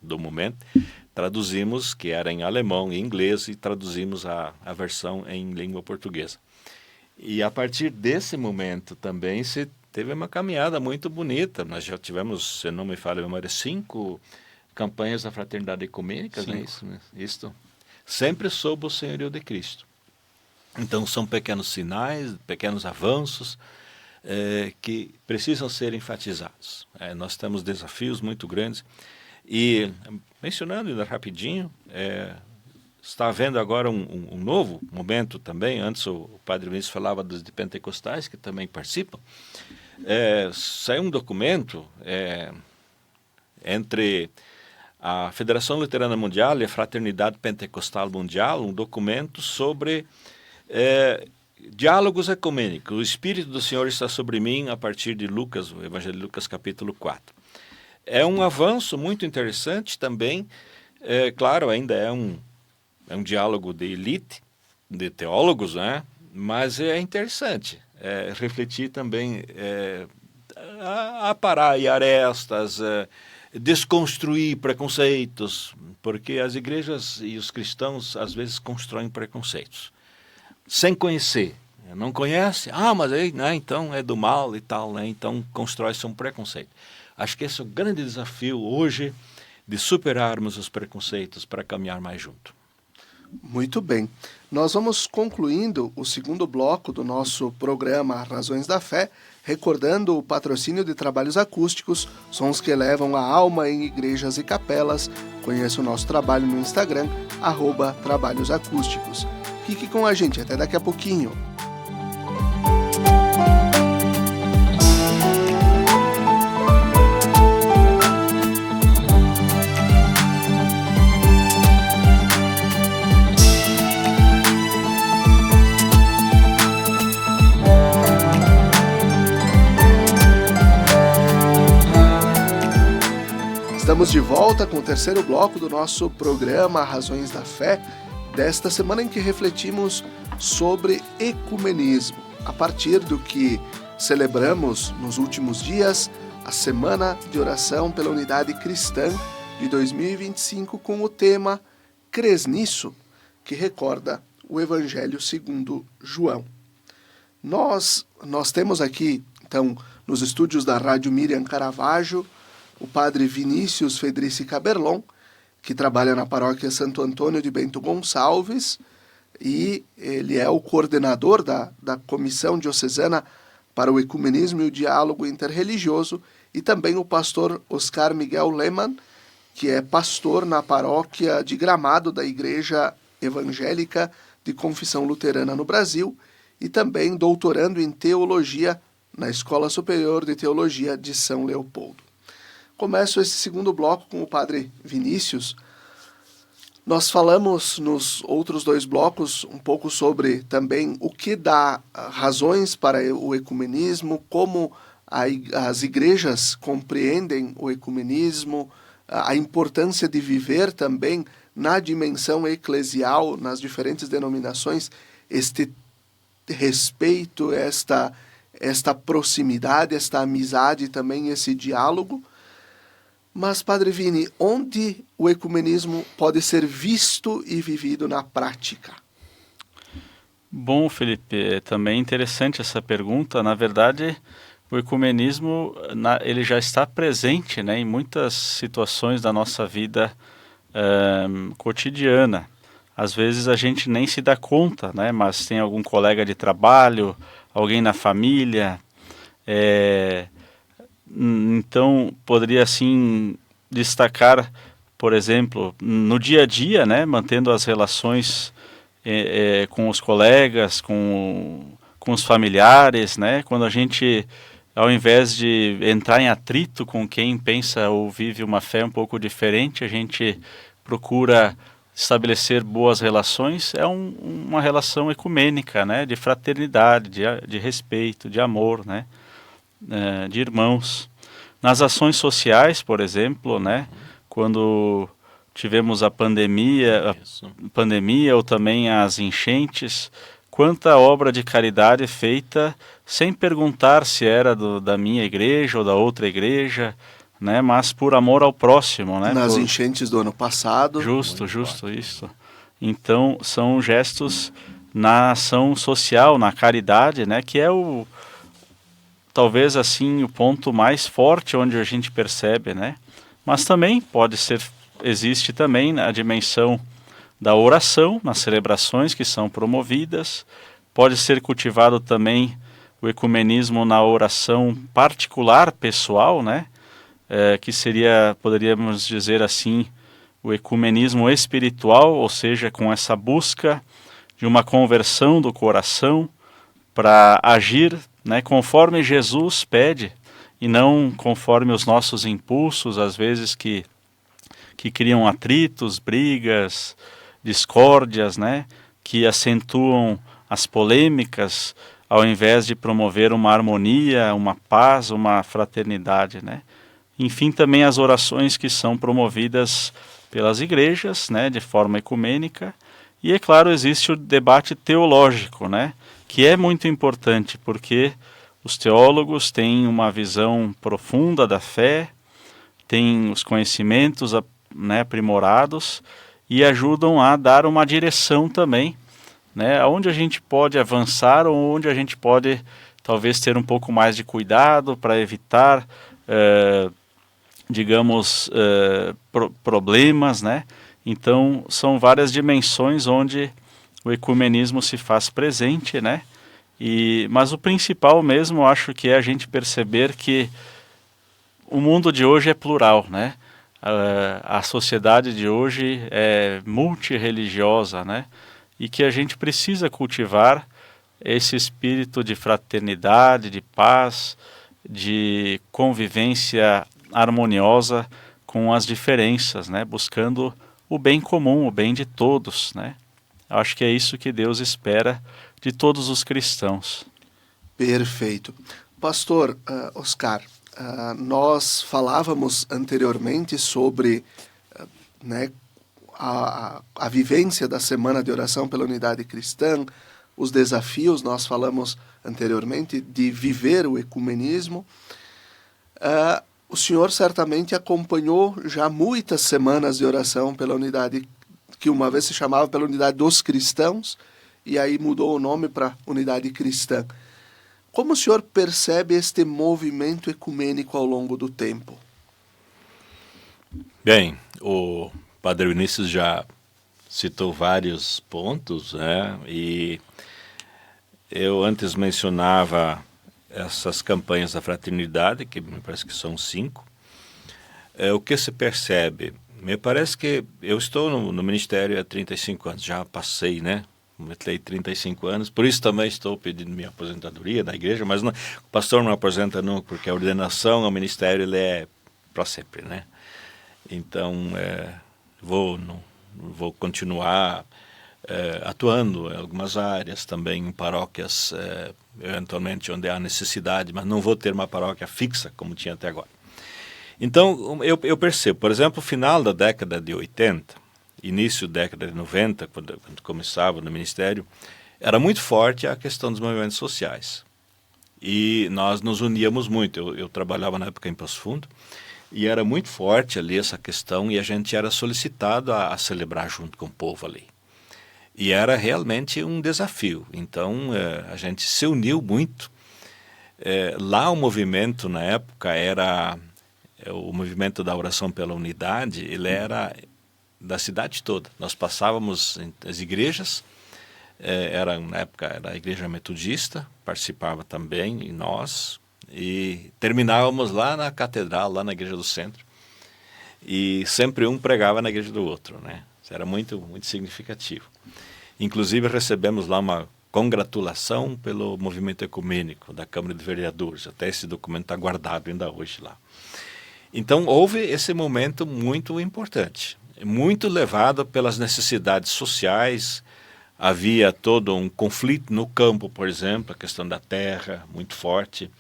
[SPEAKER 3] do momento, traduzimos, que era em alemão e inglês, e traduzimos a versão em língua portuguesa. E a partir desse momento também se teve uma caminhada muito bonita. Nós já tivemos, se não me falha a memória, 5 campanhas da Fraternidade Ecumênica, não é isso? Isto, sempre sob o senhorio de Cristo. Então são pequenos sinais, pequenos avanços que precisam ser enfatizados. Nós temos desafios muito grandes. E, mencionando ainda rapidinho, está havendo agora um novo momento também. Antes o padre Vinícius falava dos de pentecostais, que também participam. Saiu um documento entre a Federação Luterana Mundial e a Fraternidade Pentecostal Mundial, um documento sobre diálogos ecumênicos. O Espírito do Senhor está sobre mim, a partir de Lucas, o Evangelho de Lucas, capítulo 4. É um avanço muito interessante também. Claro, ainda é um diálogo de elite, de teólogos, né? Mas é interessante refletir também, aparar arestas, desconstruir preconceitos, porque as igrejas e os cristãos às vezes constroem preconceitos, sem conhecer. Não conhece? Mas aí, né, então é do mal e tal, né? Então constrói-se um preconceito. Acho que esse é o grande desafio hoje, de superarmos os preconceitos para caminhar mais junto.
[SPEAKER 1] Muito bem. Nós vamos concluindo o segundo bloco do nosso programa Razões da Fé, recordando o patrocínio de trabalhos acústicos, sons que elevam a alma em igrejas e capelas. Conheça o nosso trabalho no Instagram, @trabalhosacústicos. Fique com a gente, até daqui a pouquinho. Estamos de volta com o terceiro bloco do nosso programa Razões da Fé, desta semana em que refletimos sobre ecumenismo, a partir do que celebramos nos últimos dias a Semana de Oração pela Unidade Cristã de 2025 com o tema Crês Nisso, que recorda o Evangelho segundo João. Nós temos aqui, então, nos estúdios da Rádio Miriam Caravaggio, o padre Vinícius Fedrici Caberlon, que trabalha na paróquia Santo Antônio de Bento Gonçalves, e ele é o coordenador da Comissão Diocesana para o Ecumenismo e o Diálogo Interreligioso, e também o pastor Oscar Miguel Lehmann, que é pastor na paróquia de Gramado da Igreja Evangélica de Confissão Luterana no Brasil, e também doutorando em Teologia na Escola Superior de Teologia de São Leopoldo. Começo esse segundo bloco com o padre Vinícius. Nós falamos nos outros 2 blocos um pouco sobre também o que dá razões para o ecumenismo, como as igrejas compreendem o ecumenismo, a importância de viver também na dimensão eclesial, nas diferentes denominações, este respeito, esta proximidade, esta amizade também, esse diálogo. Mas, Padre Vini, onde o ecumenismo pode ser visto e vivido na prática?
[SPEAKER 2] Bom, Felipe, é também interessante essa pergunta. Na verdade, o ecumenismo ele já está presente, né, em muitas situações da nossa vida cotidiana. às vezes a gente nem se dá conta, né? Mas tem algum colega de trabalho, alguém na família. Então, poderia assim destacar, por exemplo, no dia a dia, né? Mantendo as relações com os colegas, com os familiares, né? Quando a gente, ao invés de entrar em atrito com quem pensa ou vive uma fé um pouco diferente, a gente procura estabelecer boas relações. É uma relação ecumênica, né? De fraternidade, de respeito, de amor, né? De irmãos. Nas ações sociais, por exemplo, né? Quando tivemos a pandemia ou também as enchentes, quanta obra de caridade feita sem perguntar se era da minha igreja ou da outra igreja, né? Mas por amor ao próximo, né?
[SPEAKER 1] Nas enchentes do ano passado.
[SPEAKER 2] Justo, isso. Então, são gestos na ação social, na caridade, né? Que é talvez assim o ponto mais forte onde a gente percebe, né? Mas também existe também a dimensão da oração nas celebrações que são promovidas. Pode ser cultivado também o ecumenismo na oração particular, pessoal, né? Que seria, poderíamos dizer assim, o ecumenismo espiritual, ou seja, com essa busca de uma conversão do coração para agir, né, conforme Jesus pede e não conforme os nossos impulsos, às vezes que criam atritos, brigas, discórdias, né, que acentuam as polêmicas ao invés de promover uma harmonia, uma paz, uma fraternidade, né. Enfim, também as orações que são promovidas pelas igrejas, né, de forma ecumênica. E, é claro, existe o debate teológico, né, que é muito importante, porque os teólogos têm uma visão profunda da fé, têm os conhecimentos, né, aprimorados e ajudam a dar uma direção também, né, onde a gente pode avançar ou onde a gente pode talvez ter um pouco mais de cuidado para evitar, digamos, problemas, né? Então, são várias dimensões onde o ecumenismo se faz presente, né? Mas o principal mesmo, eu acho que é a gente perceber que o mundo de hoje é plural, né? A sociedade de hoje é multirreligiosa, né? E que a gente precisa cultivar esse espírito de fraternidade, de paz, de convivência harmoniosa com as diferenças, né? Buscando o bem comum, o bem de todos, né? Eu acho que é isso que Deus espera de todos os cristãos.
[SPEAKER 1] Perfeito. Pastor Oscar, nós falávamos anteriormente sobre né, a vivência da Semana de Oração pela Unidade Cristã, os desafios, nós falamos anteriormente de viver o ecumenismo. O senhor certamente acompanhou já muitas semanas de oração pela unidade, que uma vez se chamava pela Unidade dos Cristãos, e aí mudou o nome para Unidade Cristã. Como o senhor percebe este movimento ecumênico ao longo do tempo?
[SPEAKER 3] Bem, o Padre Vinícius já citou vários pontos, né? E eu antes mencionava essas campanhas da fraternidade, que me parece que são 5. O que se percebe? Me parece que eu estou no ministério há 35 anos, já passei, né? Completei 35 anos, por isso também estou pedindo minha aposentadoria da igreja, mas não, o pastor não aposenta nunca, porque a ordenação ao ministério ele é para sempre, né? Então, vou continuar atuando em algumas áreas, também em paróquias, eventualmente onde há necessidade, mas não vou ter uma paróquia fixa como tinha até agora. Então, eu percebo, por exemplo, final da década de 80, início da década de 90, quando começava no ministério, era muito forte a questão dos movimentos sociais. E nós nos uníamos muito. Eu trabalhava na época em Passo Fundo, e era muito forte ali essa questão, e a gente era solicitado a celebrar junto com o povo ali. E era realmente um desafio. Então, a gente se uniu muito. Lá o movimento, na época, era o movimento da oração pela unidade, ele era da cidade toda. Nós passávamos as igrejas, na época era a igreja metodista, participava também, e nós, e terminávamos lá na catedral, lá na igreja do centro, e sempre um pregava na igreja do outro, né? Isso era muito, muito significativo. Inclusive recebemos lá uma congratulação pelo movimento ecumênico da Câmara de Vereadores, até esse documento está guardado ainda hoje lá. Então houve esse momento muito importante, muito levado pelas necessidades sociais. Havia todo um conflito no campo, por exemplo, a questão da terra, muito forte.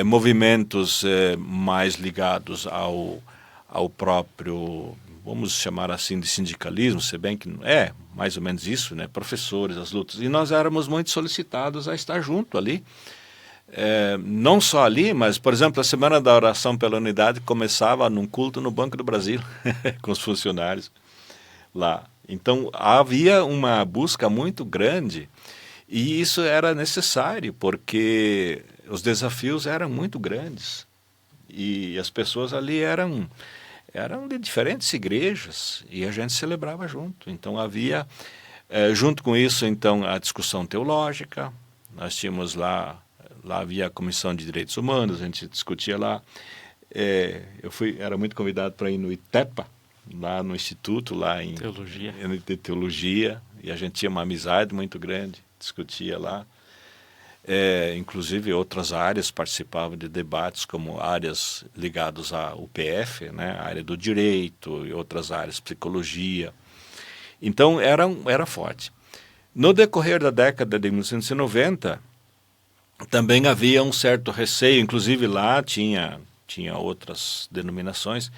[SPEAKER 3] Movimentos mais ligados ao próprio, vamos chamar assim, de sindicalismo, se bem que é mais ou menos isso, né? Professores, as lutas. E nós éramos muito solicitados a estar junto ali. Não só ali, mas, por exemplo, a Semana da Oração pela Unidade começava num culto no Banco do Brasil, com os funcionários lá. Então, havia uma busca muito grande e isso era necessário, porque os desafios eram muito grandes e as pessoas ali eram de diferentes igrejas e a gente celebrava junto. Então, havia, junto com isso, então, a discussão teológica. Nós tínhamos lá havia a Comissão de Direitos Humanos, a gente discutia lá. Era muito convidado para ir no ITEPA, lá no Instituto, lá em Teologia, e a gente tinha uma amizade muito grande, discutia lá. Inclusive outras áreas participavam de debates, como áreas ligadas à UPF, né, a área do direito e outras áreas, psicologia. Então era forte. No decorrer da década de 1990, também havia um certo receio, inclusive lá tinha outras denominações.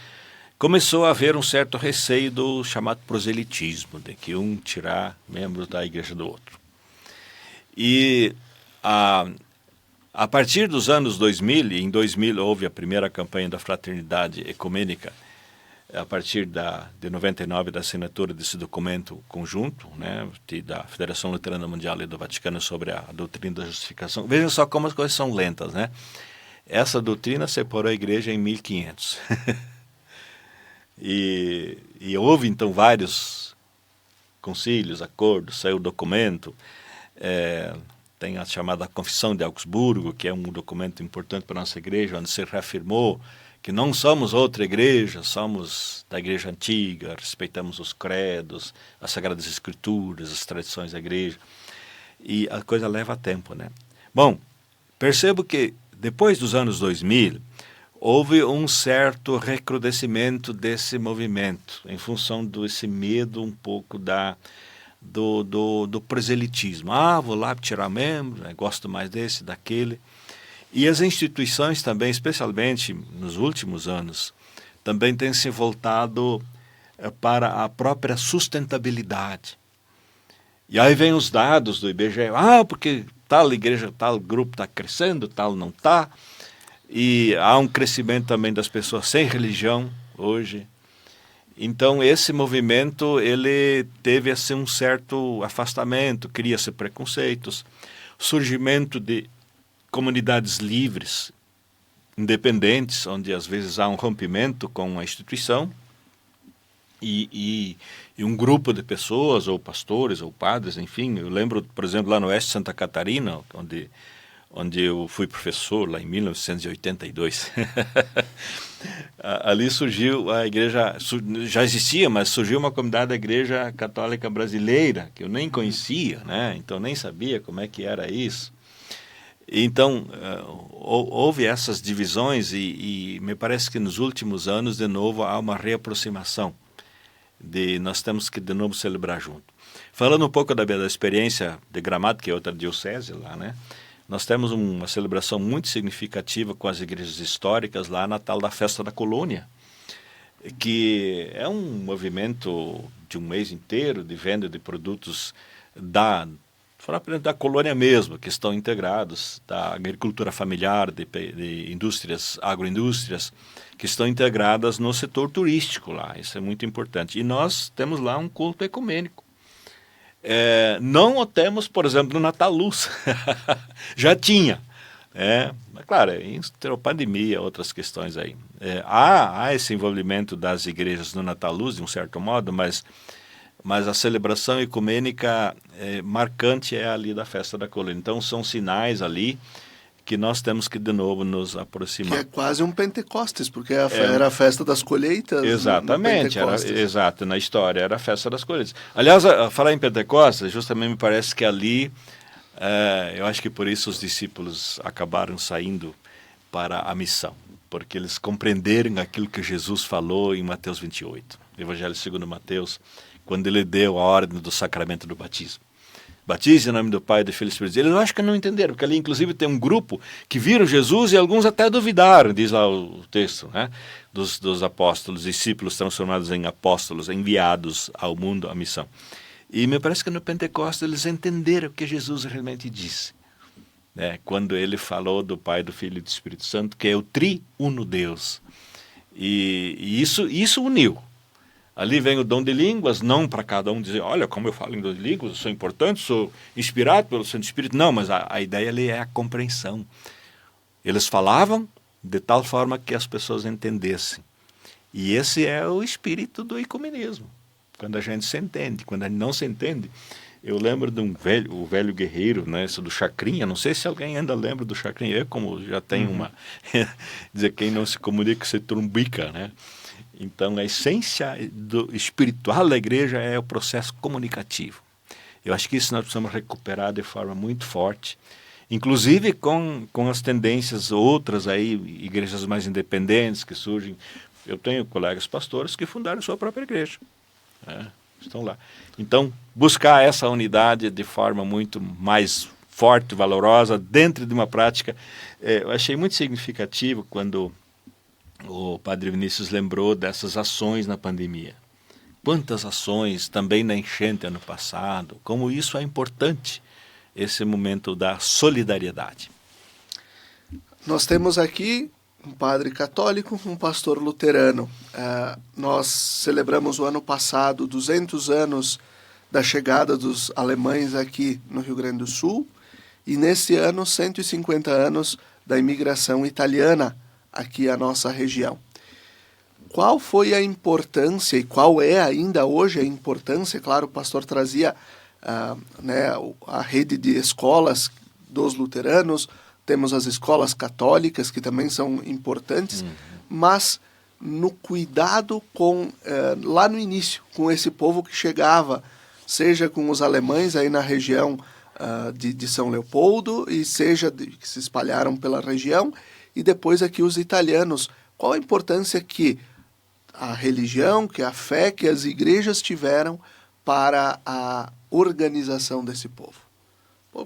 [SPEAKER 3] Começou a haver um certo receio do chamado proselitismo, de que um tirar membros da igreja do outro. E a partir dos anos 2000, e em 2000 houve a primeira campanha da Fraternidade Ecumênica, a partir de 99 da assinatura desse documento conjunto, né, da Federação Luterana Mundial e do Vaticano sobre a doutrina da justificação. Vejam só como as coisas são lentas, né? Essa doutrina separou a igreja em 1500. E houve, então, vários concílios, acordos, saiu o documento. Tem a chamada Confissão de Augsburgo, que é um documento importante para a nossa igreja, onde se reafirmou que não somos outra igreja, somos da igreja antiga, respeitamos os credos, as Sagradas Escrituras, as tradições da igreja. E a coisa leva tempo, né? Bom, percebo que depois dos anos 2000, houve um certo recrudescimento desse movimento, em função desse medo um pouco do proselitismo. Vou lá tirar membro, né? Gosto mais desse, daquele. E as instituições também, especialmente nos últimos anos, também têm se voltado para a própria sustentabilidade. E aí vem os dados do IBGE, porque tal igreja, tal grupo está crescendo, tal não está. E há um crescimento também das pessoas sem religião hoje. Então esse movimento ele teve assim, um certo afastamento, cria-se preconceitos, surgimento de comunidades livres, independentes, onde às vezes há um rompimento com a instituição e um grupo de pessoas, ou pastores, ou padres, enfim. Eu lembro, por exemplo, lá no oeste de Santa Catarina, onde eu fui professor, lá em 1982. Ali surgiu a igreja, já existia, mas surgiu uma comunidade da Igreja Católica Brasileira, que eu nem conhecia, né? Então nem sabia como é que era isso. Então, houve essas divisões e me parece que nos últimos anos, de novo, há uma reaproximação. Nós temos que, de novo, celebrar junto. Falando um pouco da experiência de Gramado, que é outra diocese lá, né? Nós temos uma celebração muito significativa com as igrejas históricas lá na tal da Festa da Colônia, que é um movimento de um mês inteiro de venda de produtos da colônia mesmo, que estão integrados, da agricultura familiar, de indústrias, agroindústrias, que estão integradas no setor turístico lá. Isso é muito importante. E nós temos lá um culto ecumênico. Não o temos, por exemplo, no Natal Luz. Já tinha. Mas, claro, entrou pandemia, outras questões aí. Há esse envolvimento das igrejas no Natal Luz, de um certo modo, mas a celebração ecumênica marcante é ali da Festa da Colheita. Então, são sinais ali que nós temos que, de novo, nos aproximar.
[SPEAKER 1] Que é quase um Pentecostes, porque era a Festa das Colheitas.
[SPEAKER 3] Exatamente, exato, na história era a Festa das Colheitas. Aliás, a falar em Pentecostes, justamente me parece que ali, eu acho que por isso os discípulos acabaram saindo para a missão, porque eles compreenderam aquilo que Jesus falou em Mateus 28, Evangelho segundo Mateus, quando ele deu a ordem do sacramento do batismo. Batize em nome do Pai, do Filho e do Espírito. Eles acho que não entenderam, porque ali inclusive tem um grupo que viram Jesus e alguns até duvidaram, diz lá o texto, né? Dos apóstolos, discípulos transformados em apóstolos, enviados ao mundo, à missão. E me parece que no Pentecostes eles entenderam o que Jesus realmente disse, né? Quando ele falou do Pai, do Filho e do Espírito Santo, que é o triuno Deus. E isso uniu. Ali vem o dom de línguas, não para cada um dizer, olha, como eu falo em dom de línguas, eu sou importante, sou inspirado pelo Santo Espírito. Não, mas a ideia ali é a compreensão. Eles falavam de tal forma que as pessoas entendessem. E esse é o espírito do ecumenismo. Quando a gente se entende, quando a gente não se entende. Eu lembro de o velho guerreiro, né, esse do Chacrinha, não sei se alguém ainda lembra do Chacrinha, eu como já tenho uma, dizer, quem não se comunica se trumbica, né? Então, a essência espiritual da igreja é o processo comunicativo. Eu acho que isso nós precisamos recuperar de forma muito forte, inclusive com as tendências outras aí, igrejas mais independentes que surgem. Eu tenho colegas pastores que fundaram sua própria igreja, né? Estão lá. Então, buscar essa unidade de forma muito mais forte, valorosa, dentro de uma prática. Eu achei muito significativo quando o Padre Vinícius lembrou dessas ações na pandemia. Quantas ações, também na enchente ano passado, como isso é importante, esse momento da solidariedade.
[SPEAKER 1] Nós temos aqui um padre católico, um pastor luterano. Nós celebramos o ano passado 200 anos da chegada dos alemães aqui no Rio Grande do Sul e nesse ano 150 anos da imigração italiana aqui à nossa região. Qual foi a importância e qual é ainda hoje a importância? Claro, o pastor trazia a rede de escolas dos luteranos, temos as escolas católicas que também são importantes, mas no cuidado com, lá no início, com esse povo que chegava, seja com os alemães aí na região de São Leopoldo, e seja que se espalharam pela região, e depois aqui os italianos. Qual a importância que a religião, que a fé, que as igrejas tiveram para a organização desse povo?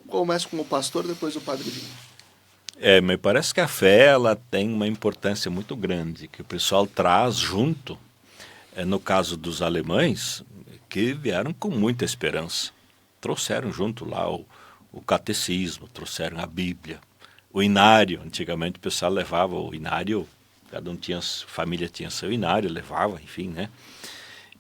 [SPEAKER 1] Começo com o pastor, depois o padre Vinho.
[SPEAKER 3] Me parece que a fé ela tem uma importância muito grande, que o pessoal traz junto, no caso dos alemães, que vieram com muita esperança. Trouxeram junto lá o catecismo, trouxeram a Bíblia, o inário. Antigamente o pessoal levava o inário, cada um tinha, família tinha seu inário, levava, enfim, né?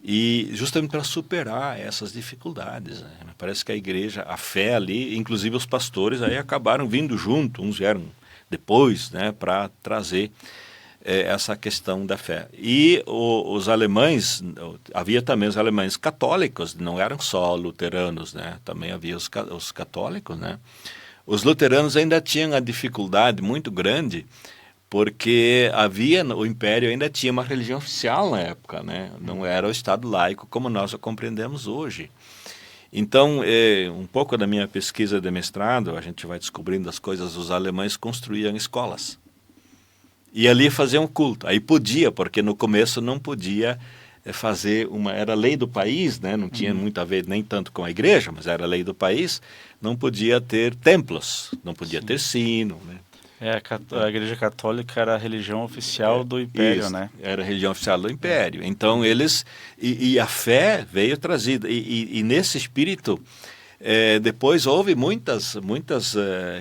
[SPEAKER 3] E justamente para superar essas dificuldades, né? Parece que a igreja, a fé ali, inclusive os pastores aí acabaram vindo junto, uns vieram depois, né, para trazer essa questão da fé. E os alemães, havia também os alemães católicos, não eram só luteranos, né? Também havia os católicos, né? Os luteranos ainda tinham a dificuldade muito grande, porque o Império ainda tinha uma religião oficial na época, né? Não era o Estado laico como nós o compreendemos hoje. Então, um pouco da minha pesquisa de mestrado, a gente vai descobrindo as coisas, os alemães construíam escolas. E ali faziam culto. Aí podia, porque no começo não podia fazer era lei do país, né? Não tinha muito a ver nem tanto com a igreja, mas era lei do país, não podia ter templos, não podia ter sino, né?
[SPEAKER 2] A Igreja Católica era a religião oficial do Império,
[SPEAKER 3] isso,
[SPEAKER 2] né?
[SPEAKER 3] Era a religião oficial do Império. Então eles... E a fé veio trazida. E nesse espírito, depois houve muitas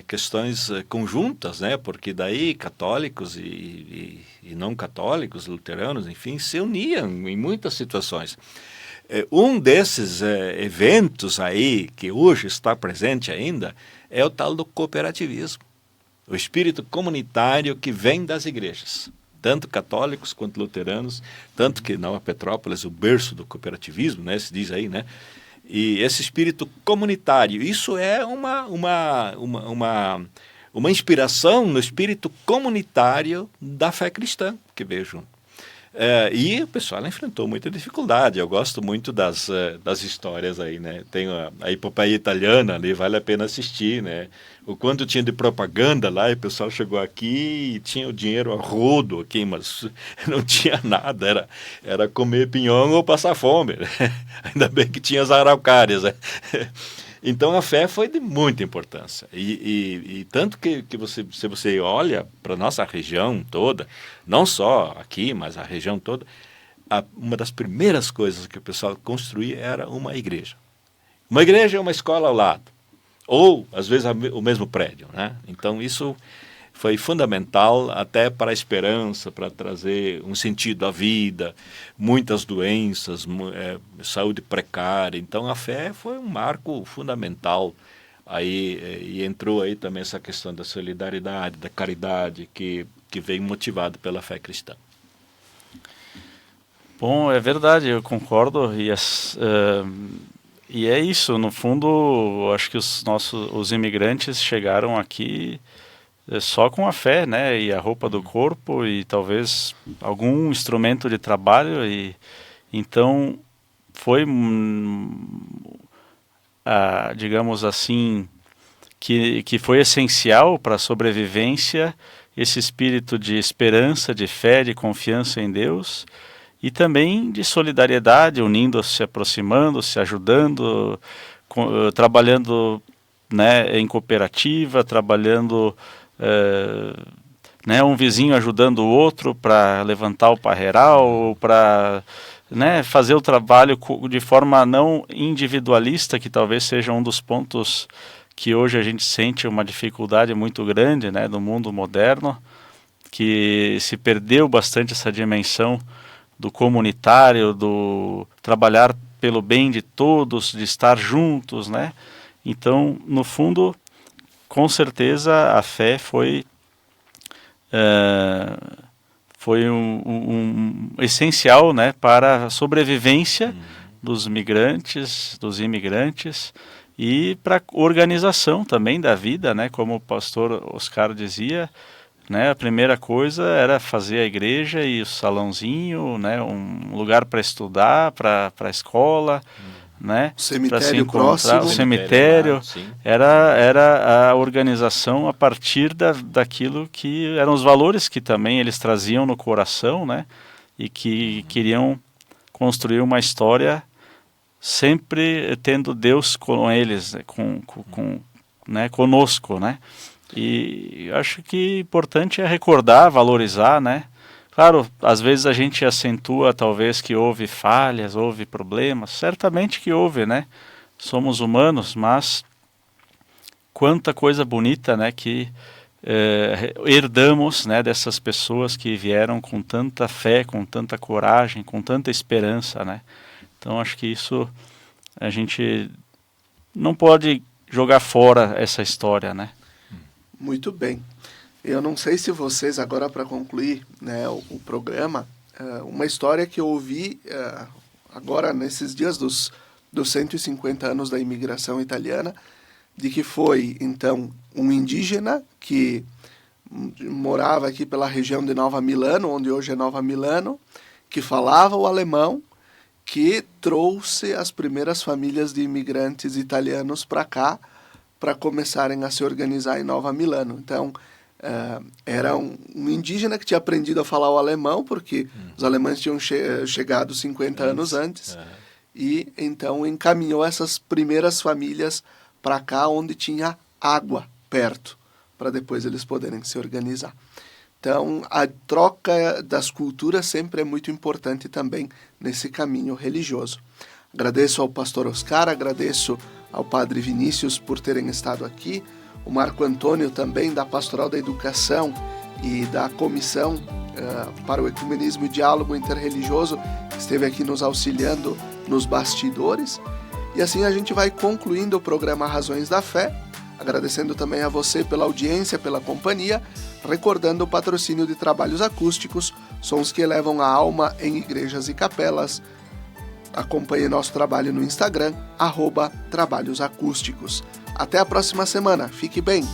[SPEAKER 3] questões conjuntas, né? Porque daí católicos e não católicos, luteranos, enfim, se uniam em muitas situações. Um desses eventos aí, que hoje está presente ainda, é o tal do cooperativismo. O espírito comunitário que vem das igrejas. tanto católicos quanto luteranos, tanto que Nova Petrópolis, o berço do cooperativismo, né, se diz aí, né? E esse espírito comunitário, isso é uma inspiração no espírito comunitário da fé cristã que veio junto. E o pessoal enfrentou muita dificuldade. Eu gosto muito das histórias aí, né? Tem a epopeia italiana ali, vale a pena assistir, né? O quanto tinha de propaganda lá, e o pessoal chegou aqui e tinha o dinheiro a rodo aqui, mas não tinha nada, era comer pinhão ou passar fome, né? Ainda bem que tinha as araucárias, né? Então a fé foi de muita importância. E tanto que se você olha para a nossa região toda, não só aqui, mas a região toda, uma das primeiras coisas que o pessoal construía era uma igreja. Uma igreja é uma escola ao lado, ou às vezes o mesmo prédio, né? Então isso foi fundamental até para a esperança, para trazer um sentido à vida, muitas doenças, saúde precária. Então a fé foi um marco fundamental. Aí, e entrou aí também essa questão da solidariedade, da caridade, que veio motivado pela fé cristã.
[SPEAKER 2] Bom, é verdade, eu concordo. E é isso, no fundo, acho que os imigrantes chegaram aqui só com a fé, né, e a roupa do corpo e talvez algum instrumento de trabalho, e então foi, digamos assim, que foi essencial para a sobrevivência esse espírito de esperança, de fé, de confiança em Deus, e também de solidariedade, unindo-se, aproximando-se, ajudando, trabalhando, né, em cooperativa, trabalhando, né, um vizinho ajudando o outro para levantar o parreiral, para, né, fazer o trabalho de forma não individualista, que talvez seja um dos pontos que hoje a gente sente uma dificuldade muito grande, né, no mundo moderno, que se perdeu bastante essa dimensão do comunitário, do trabalhar pelo bem de todos, de estar juntos, né? Então, no fundo, com certeza a fé foi um essencial, né, para a sobrevivência dos migrantes, dos imigrantes, e para a organização também da vida, né, como o pastor Oscar dizia, né, a primeira coisa era fazer a igreja e o salãozinho, né, um lugar para estudar, para a escola, né,
[SPEAKER 1] cemitério
[SPEAKER 2] se encontrar,
[SPEAKER 1] próximo,
[SPEAKER 2] o cemitério, era a organização a partir daquilo que eram os valores que também eles traziam no coração, né, e que queriam construir uma história sempre tendo Deus com eles, né, conosco, né. E acho que importante é recordar, valorizar, né? Claro, às vezes a gente acentua talvez que houve falhas, houve problemas, certamente que houve, né? Somos humanos, mas quanta coisa bonita, né, que herdamos, né, dessas pessoas que vieram com tanta fé, com tanta coragem, com tanta esperança, né? Então acho que isso a gente não pode jogar fora essa história, né?
[SPEAKER 1] Muito bem. Eu não sei se vocês, agora para concluir, né, o programa, uma história que eu ouvi agora nesses dias dos 150 anos da imigração italiana, de que foi, então, um indígena que morava aqui pela região de Nova Milano, onde hoje é Nova Milano, que falava o alemão, que trouxe as primeiras famílias de imigrantes italianos para cá, para começarem a se organizar em Nova Milano. Então, era um indígena que tinha aprendido a falar o alemão, porque os alemães tinham chegado 50 anos antes, e então encaminhou essas primeiras famílias para cá, onde tinha água perto, para depois eles poderem se organizar. Então, a troca das culturas sempre é muito importante também nesse caminho religioso. Agradeço ao pastor Oscar, agradeço ao padre Vinícius por terem estado aqui, o Marco Antônio também da Pastoral da Educação e da Comissão para o Ecumenismo e Diálogo Interreligioso, que esteve aqui nos auxiliando nos bastidores. E assim a gente vai concluindo o programa Razões da Fé, Agradecendo também a você pela audiência, pela companhia, recordando o patrocínio de Trabalhos Acústicos, sons que elevam a alma em igrejas e capelas. Acompanhe nosso trabalho no Instagram, @trabalhosacústicos. Até a próxima semana, fique bem!